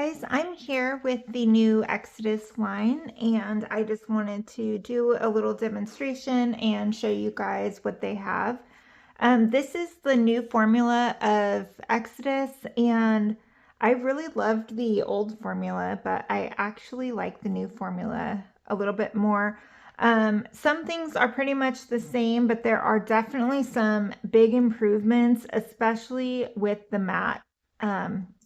guys, I'm here with the new Xodus line and I just wanted to do a little demonstration and show you guys what they have. This is the new formula of Xodus and I really loved the old formula, but I actually like the new formula a little bit more. Some things are pretty much the same, but there are definitely some big improvements, especially with the matte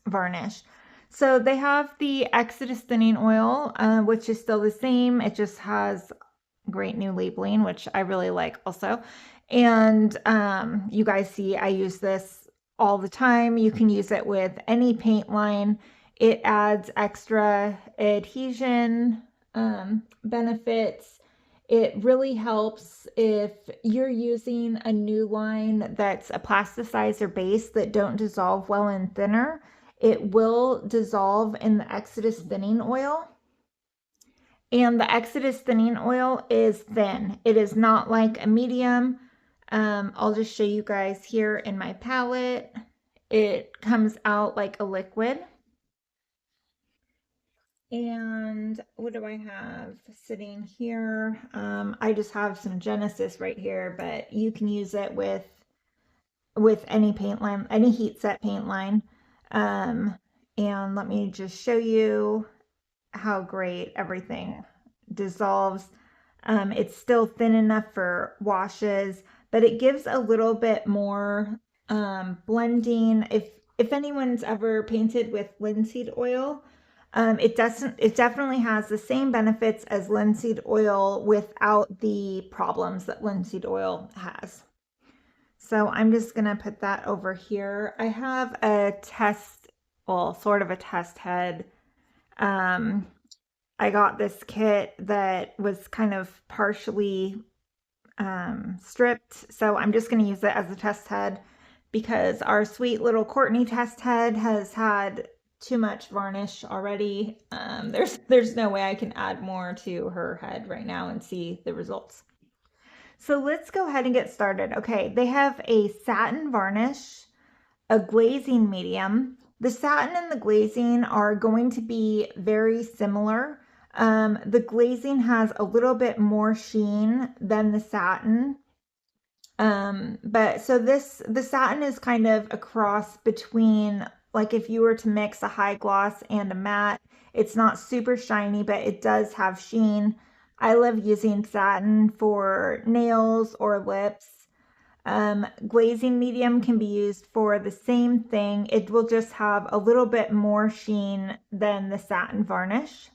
varnish. So they have the Xodus Thinning Oil, which is still the same. It just has great new labeling, which I really like also. And you guys see I use this all the time. You can use it with any paint line. It adds extra adhesion benefits. It really helps if you're using a new line that's a plasticizer base that don't dissolve well in thinner. It will dissolve in the Xodus Thinning Oil. And the Xodus Thinning Oil is thin. It is not like a medium. I'll just show you guys here in my palette. It comes out like a liquid. And what do I have sitting here? I just have some Genesis right here, but you can use it with any paint line, any heat set paint line. And let me just show you how great everything dissolves. It's still thin enough for washes, but it gives a little bit more blending. If anyone's ever painted with linseed oil, it definitely has the same benefits as linseed oil without the problems that linseed oil has. So I'm just gonna put that over here. I have a test, well, sort of a test head. I got this kit that was kind of partially stripped, so I'm just going to use it as a test head because our sweet little Courtney test head has had too much varnish already. There's no way I can add more to her head right now and see the results. So let's go ahead and get started. Okay, they have a satin varnish, a glazing medium. The satin and the glazing are going to be very similar. The glazing has a little bit more sheen than the satin. But so the satin is kind of a cross between, like if you were to mix a high gloss and a matte, it's not super shiny, but it does have sheen. I love using satin for nails or lips. Glazing medium can be used for the same thing. It will just have a little bit more sheen than the satin varnish.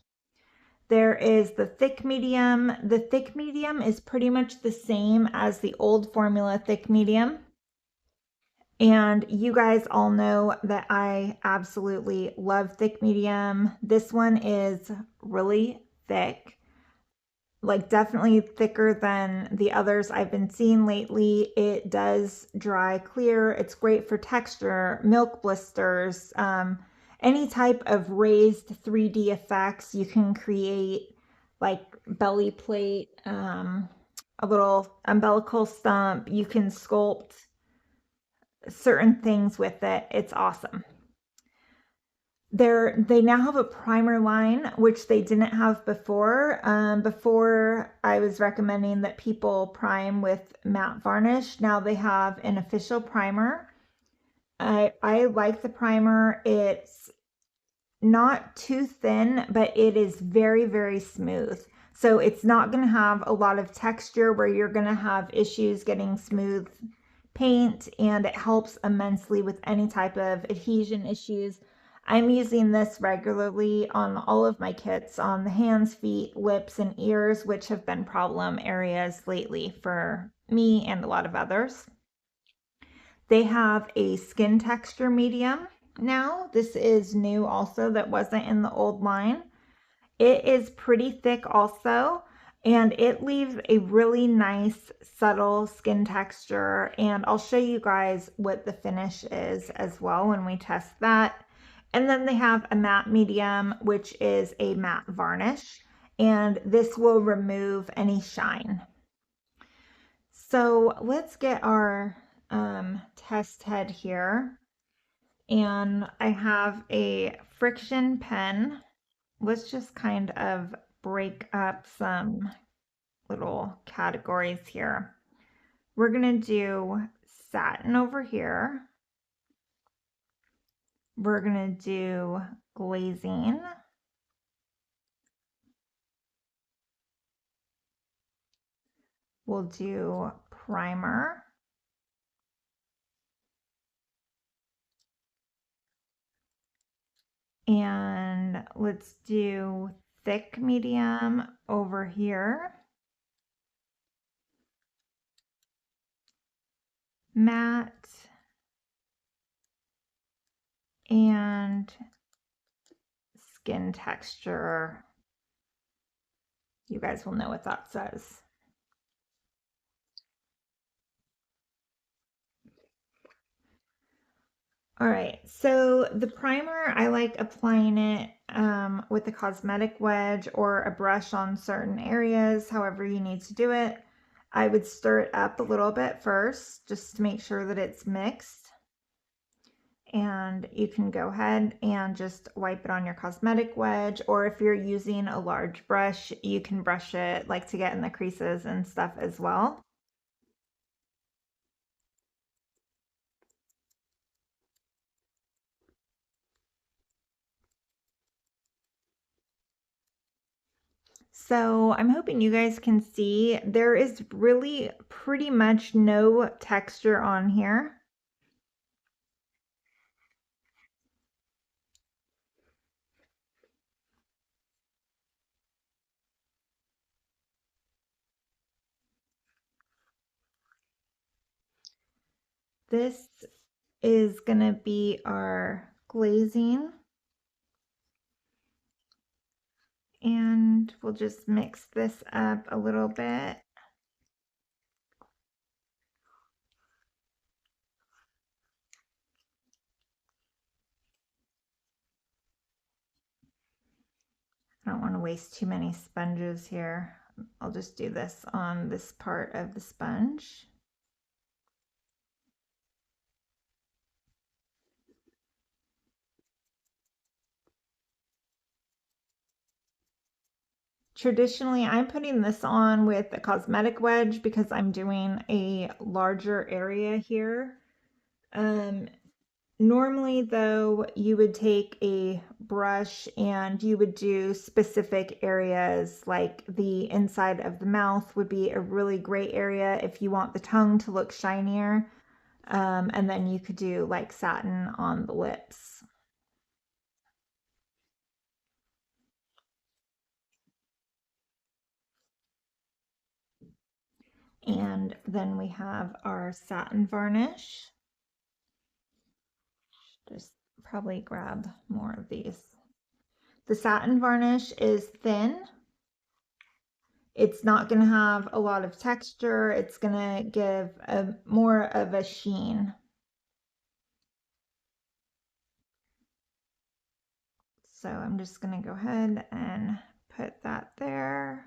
There is the thick medium. The thick medium is pretty much the same as the old formula thick medium. And you guys all know that I absolutely love thick medium. This one is really thick, like definitely thicker than the others I've been seeing lately. It does dry clear. It's great for texture, milk blisters, any type of raised 3D effects. You can create like belly plate, a little umbilical stump. You can sculpt certain things with it. It's awesome. They now have a primer line, which they didn't have before. Before I was recommending that people prime with matte varnish. Now they have an official primer. I like the primer. It's not too thin, but it is very, very smooth. So it's not going to have a lot of texture where you're going to have issues getting smooth paint, and it helps immensely with any type of adhesion issues. I'm using this regularly on all of my kits, on the hands, feet, lips, and ears, which have been problem areas lately for me and a lot of others. They have a skin texture medium now. This is new also, that wasn't in the old line. It is pretty thick also, and it leaves a really nice subtle skin texture, and I'll show you guys what the finish is as well when we test that. And then they have a matte medium, which is a matte varnish, and this will remove any shine. So let's get our test head here. And I have a Frixion pen. Let's just kind of break up some little categories here. We're going to do satin over here. We're going to do glazing. We'll do primer. And let's do thick medium over here. Matte. And skin texture. You guys will know what that says. All right, so the primer, I like applying it with a cosmetic wedge or a brush on certain areas, however you need to do it. I would stir it up a little bit first, just to make sure that it's mixed. And you can go ahead and just wipe it on your cosmetic wedge, or if you're using a large brush, you can brush it like to get in the creases and stuff as well. So I'm hoping you guys can see there is really pretty much no texture on here. This is going to be our glazing. And we'll just mix this up a little bit. I don't want to waste too many sponges here. I'll just do this on this part of the sponge. Traditionally, I'm putting this on with a cosmetic wedge because I'm doing a larger area here. Normally, though, you would take a brush and you would do specific areas, like the inside of the mouth would be a really great area if you want the tongue to look shinier. And then you could do like satin on the lips. And then we have our satin varnish. Just probably grab more of these. The satin varnish is thin. It's not going to have a lot of texture. It's going to give a more of a sheen. So I'm just going to go ahead and put that there.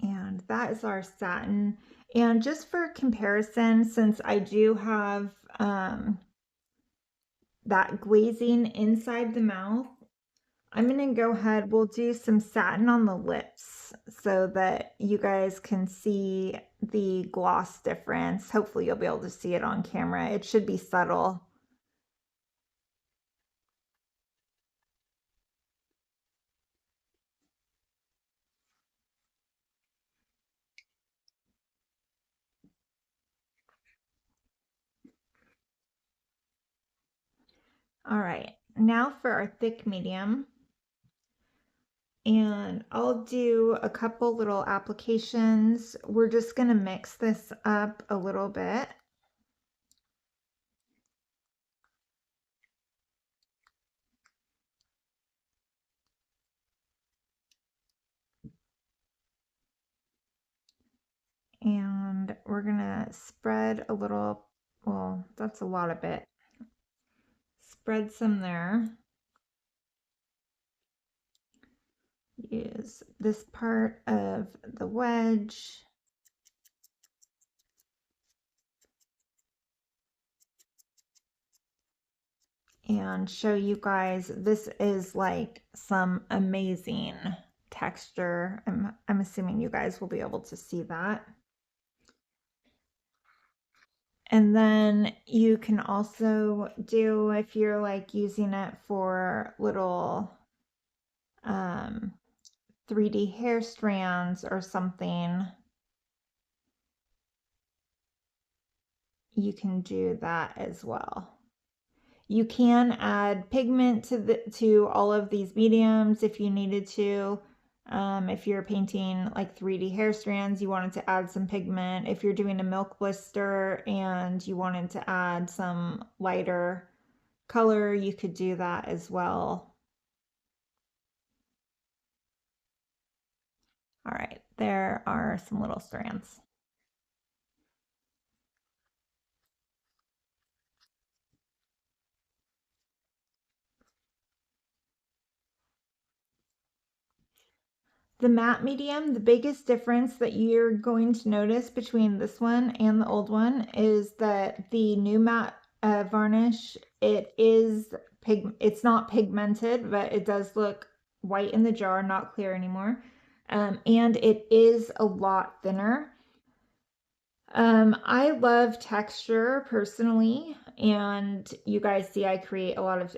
And that is our satin. And just for comparison, since I do have that glazing inside the mouth, I'm going to go ahead, we'll do some satin on the lips so that you guys can see the gloss difference. Hopefully you'll be able to see it on camera. It should be subtle. All right, now for our thick medium. And I'll do a couple little applications. We're just going to mix this up a little bit. And we're going to spread a little, well, that's a lot of it. Spread some there. Use this part of the wedge. and show you guys. This is like some amazing texture. I'm assuming you guys will be able to see that. And then you can also do, if you're like using it for little 3D hair strands or something, you can do that as well. You can add pigment to all of these mediums if you needed to. If you're painting like 3D hair strands, you wanted to add some pigment. If you're doing a milk blister and you wanted to add some lighter color, you could do that as well. All right, there are some little strands. The matte medium, the biggest difference that you're going to notice between this one and the old one is that the new matte varnish, it's not pigmented, but it does look white in the jar, not clear anymore. And it is a lot thinner. I love texture personally, and you guys see I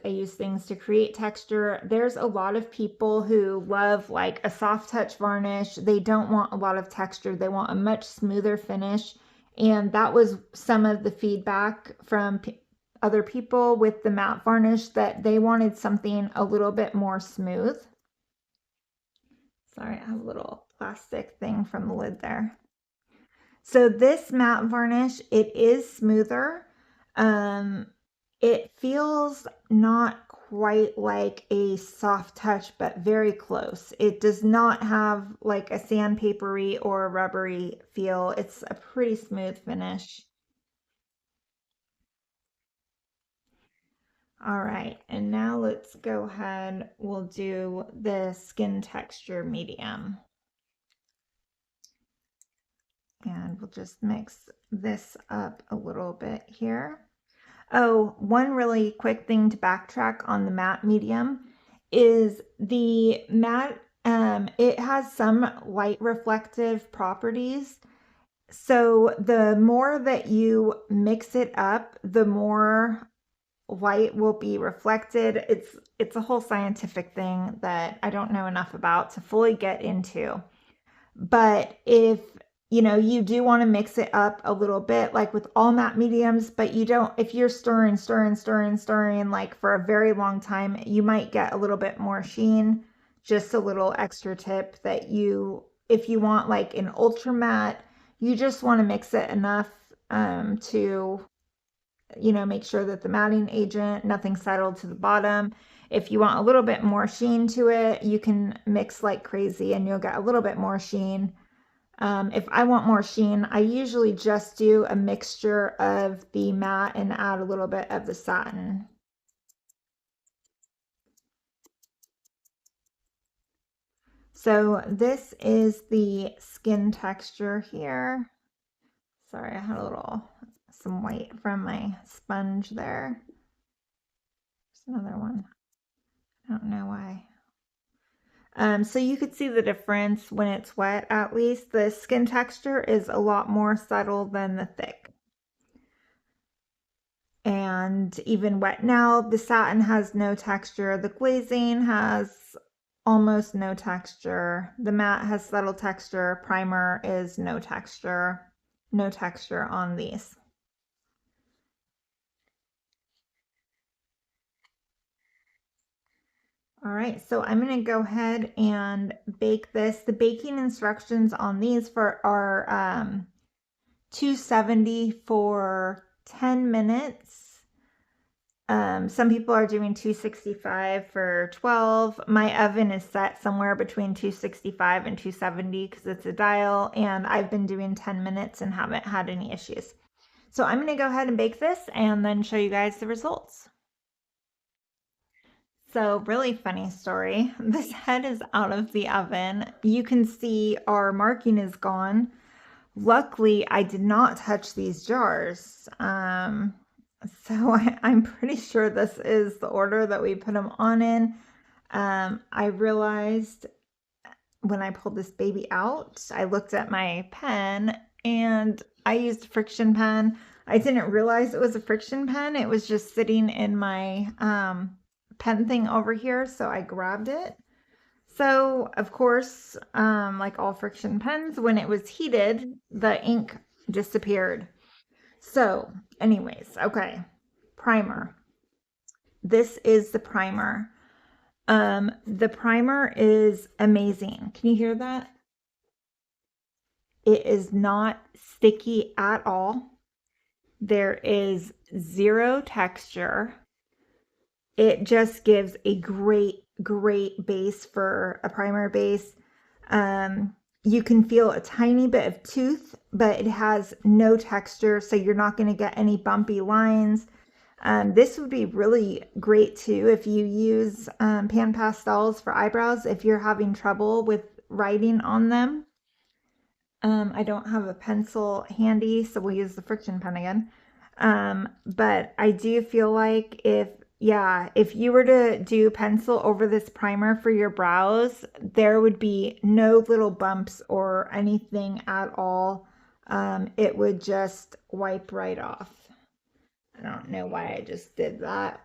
use things to create texture. There's a lot of people who love like a soft touch varnish. They don't want a lot of texture. They want a much smoother finish. And that was some of the feedback from other people with the matte varnish, that they wanted something a little bit more smooth. Sorry, I have a little plastic thing from the lid there. So this matte varnish, it is smoother. It feels not quite like a soft touch, but very close. It does not have like a sandpapery or rubbery feel. It's a pretty smooth finish. All right, and now let's go ahead. We'll do the skin texture medium. And we'll just mix this up a little bit here. Oh, one really quick thing to backtrack on the matte medium is the matte, it has some light reflective properties. So the more that you mix it up, the more light will be reflected. It's a whole scientific thing that I don't know enough about to fully get into. But if you do want to mix it up a little bit, like with all matte mediums, but if you're stirring like for a very long time, you might get a little bit more sheen. Just a little extra tip that if you want like an ultra matte, you just want to mix it enough to make sure that the matting agent, nothing settled to the bottom. If you want a little bit more sheen to it, you can mix like crazy and you'll get a little bit more sheen. If I want more sheen, I usually just do a mixture of the matte and add a little bit of the satin. So this is the skin texture here. Sorry, I had some white from my sponge there. There's another one. I don't know why. So you could see the difference when it's wet. At least the skin texture is a lot more subtle than the thick. And even wet now, the satin has no texture. The glazing has almost no texture. The matte has subtle texture. Primer is no texture. No texture on these. All right, so I'm going to go ahead and bake this. The baking instructions on these are 270 for 10 minutes. Some people are doing 265 for 12. My oven is set somewhere between 265 and 270 because it's a dial, and I've been doing 10 minutes and haven't had any issues. So I'm going to go ahead and bake this and then show you guys the results. So really funny story. This head is out of the oven. You can see our marking is gone. Luckily, I did not touch these jars. So I'm pretty sure this is the order that we put them on in. I realized when I pulled this baby out, I looked at my pen and I used a Frixion pen. I didn't realize it was a Frixion pen. It was just sitting in my pen thing over here, so I grabbed it. So, of course, like all Frixion pens, when it was heated, the ink disappeared. So, anyways, okay. Primer. This is the primer. The primer is amazing. Can you hear that? It is not sticky at all. There is zero texture. It just gives a great, great base for a primer base. You can feel a tiny bit of tooth, but it has no texture, so you're not going to get any bumpy lines. This would be really great too if you use pan pastels for eyebrows, if you're having trouble with writing on them. I don't have a pencil handy, so we'll use the Frixion pen again. But I do feel like if you were to do pencil over this primer for your brows, there would be no little bumps or anything at all. It would just wipe right off. I don't know why I just did that.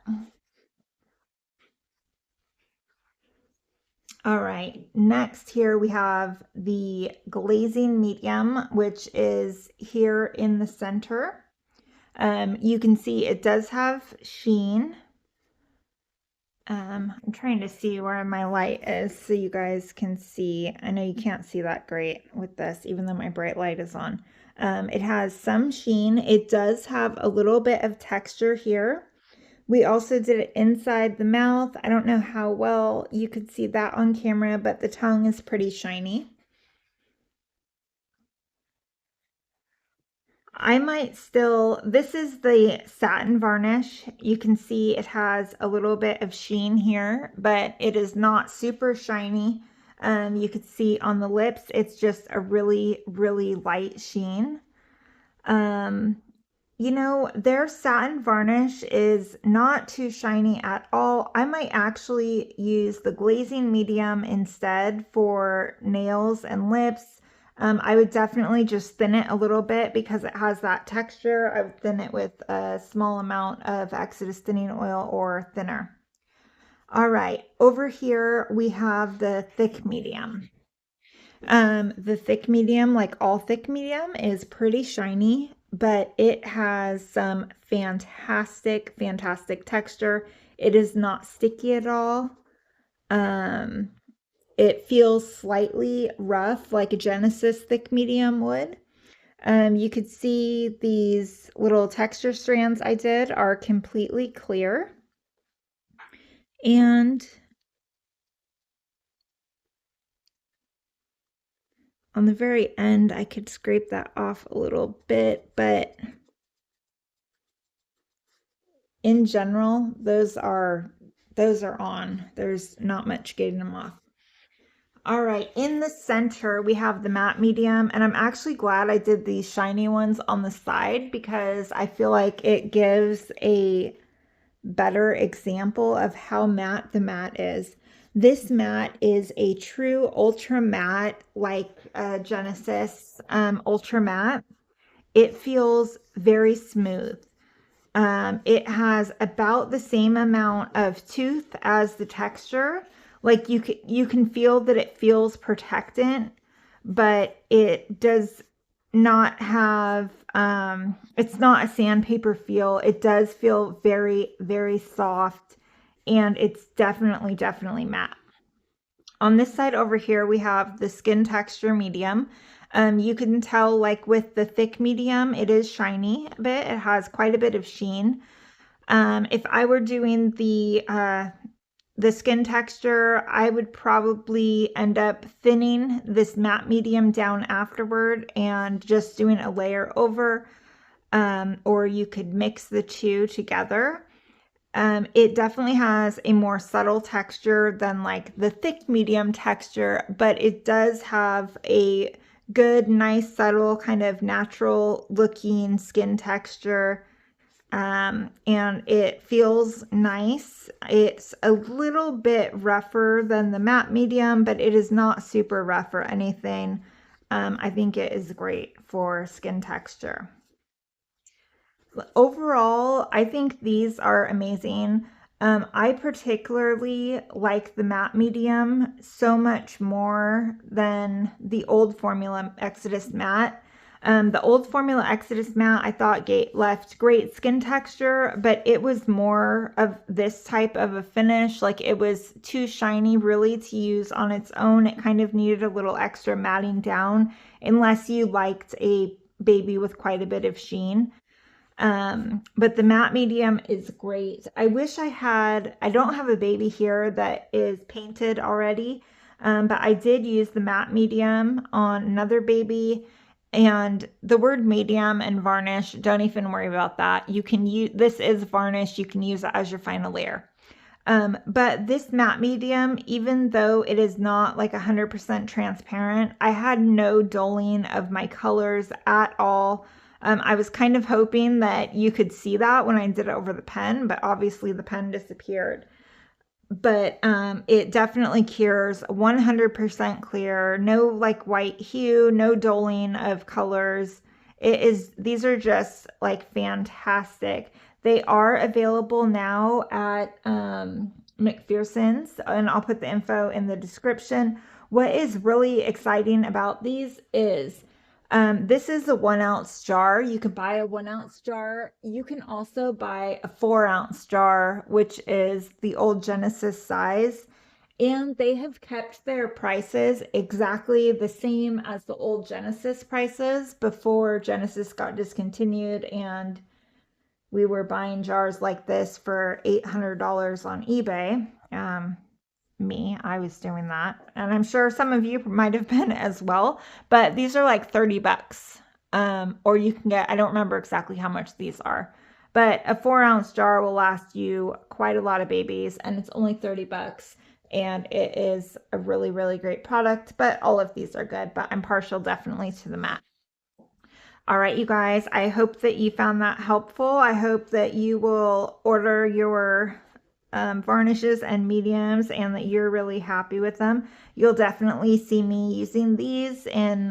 All right, next here we have the Glazing Medium, which is here in the center. You can see it does have sheen. I'm trying to see where my light is so you guys can see. I know you can't see that great with this, even though my bright light is on. It has some sheen. It does have a little bit of texture here. We also did it inside the mouth. I don't know how well you could see that on camera, but the tongue is pretty shiny. I might still, this is the satin varnish. You can see it has a little bit of sheen here, but it is not super shiny. You could see on the lips, it's just a really, really light sheen. You know, their satin varnish is not too shiny at all. I might actually use the Glazing Medium instead for nails and lips. I would definitely just thin it a little bit because it has that texture. I would thin it with a small amount of Xodus Thinning Oil or thinner. All right, over here we have the thick medium. The thick medium, like all thick medium, is pretty shiny, but it has some fantastic, fantastic texture. It is not sticky at all. It feels slightly rough, like a Genesis thick medium would. You could see these little texture strands I did are completely clear. And on the very end, I could scrape that off a little bit, but in general, those are on. There's not much getting them off. All right, in the center, we have the matte medium, and I'm actually glad I did these shiny ones on the side because I feel like it gives a better example of how matte the matte is. This matte is a true ultra matte, like Genesis ultra matte. It feels very smooth. It has about the same amount of tooth as the texture. Like you can feel that it feels protectant, but it does not have it's not a sandpaper feel. It does feel very, very soft, and it's definitely matte. On this side over here, we have the skin texture medium. You can tell, like with the thick medium, it is shiny a bit. It has quite a bit of sheen. If I were doing the skin texture, I would probably end up thinning this matte medium down afterward and just doing a layer over, or you could mix the two together. It definitely has a more subtle texture than like the thick medium texture, but it does have a good, nice, subtle, kind of natural looking skin texture. and it feels nice. It's a little bit rougher than the matte medium, but it is not super rough or anything. I think it is great for skin texture. Overall, I think these are amazing. I particularly like the matte medium so much more than the old formula Xodus matte. The old formula Xodus matte I thought left great skin texture, but it was more of this type of a finish. Like it was too shiny really to use on its own. It kind of needed a little extra matting down unless you liked a baby with quite a bit of sheen. But the matte medium is great. I wish I don't have a baby here that is painted already, but I did use the matte medium on another baby, and the word medium and varnish, don't even worry about that. You can use, this is varnish, you can use it as your final layer. But this matte medium, even though it is not like 100% transparent, I had no dulling of my colors at all. I was kind of hoping that you could see that when I did it over the pen, but obviously the pen disappeared. But it definitely cures, 100% clear, no like white hue, no dulling of colors. These are just like fantastic. They are available now at McPherson's, and I'll put the info in the description. What is really exciting about these is this is a 1 ounce jar. You can buy a 1 ounce jar. You can also buy a 4 ounce jar, which is the old Genesis size. And they have kept their prices exactly the same as the old Genesis prices before Genesis got discontinued, and we were buying jars like this for $800 on eBay. I was doing that, and I'm sure some of you might have been as well, but these are like 30 bucks. Or you can get, I don't remember exactly how much these are, but a 4 ounce jar will last you quite a lot of babies, and it's only 30 bucks, and it is a really, really great product. But all of these are good, but I'm partial definitely to the matte. All right, you guys, I hope that you found that helpful. I hope that you will order your varnishes and mediums and that you're really happy with them. You'll definitely see me using these in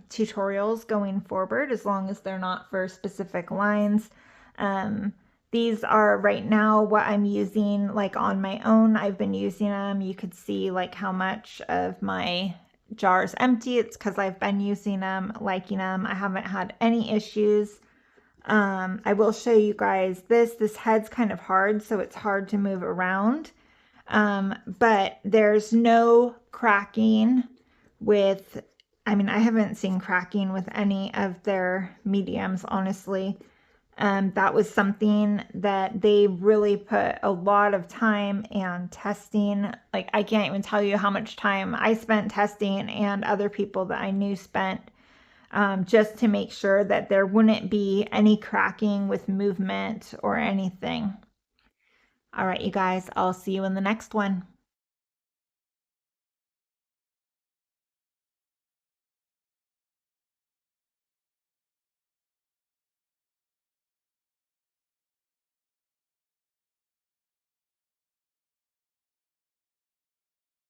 tutorials going forward, as long as they're not for specific lines. These are right now what I'm using like on my own. I've been using them. You could see like how much of my jars empty. It's because I've been using them, liking them. I haven't had any issues. I will show you guys this head's kind of hard, so it's hard to move around. But there's no cracking with, I mean, I haven't seen cracking with any of their mediums, honestly. That was something that they really put a lot of time and testing. Like, I can't even tell you how much time I spent testing, and other people that I knew spent, just to make sure that there wouldn't be any cracking with movement or anything. All right, you guys, I'll see you in the next one.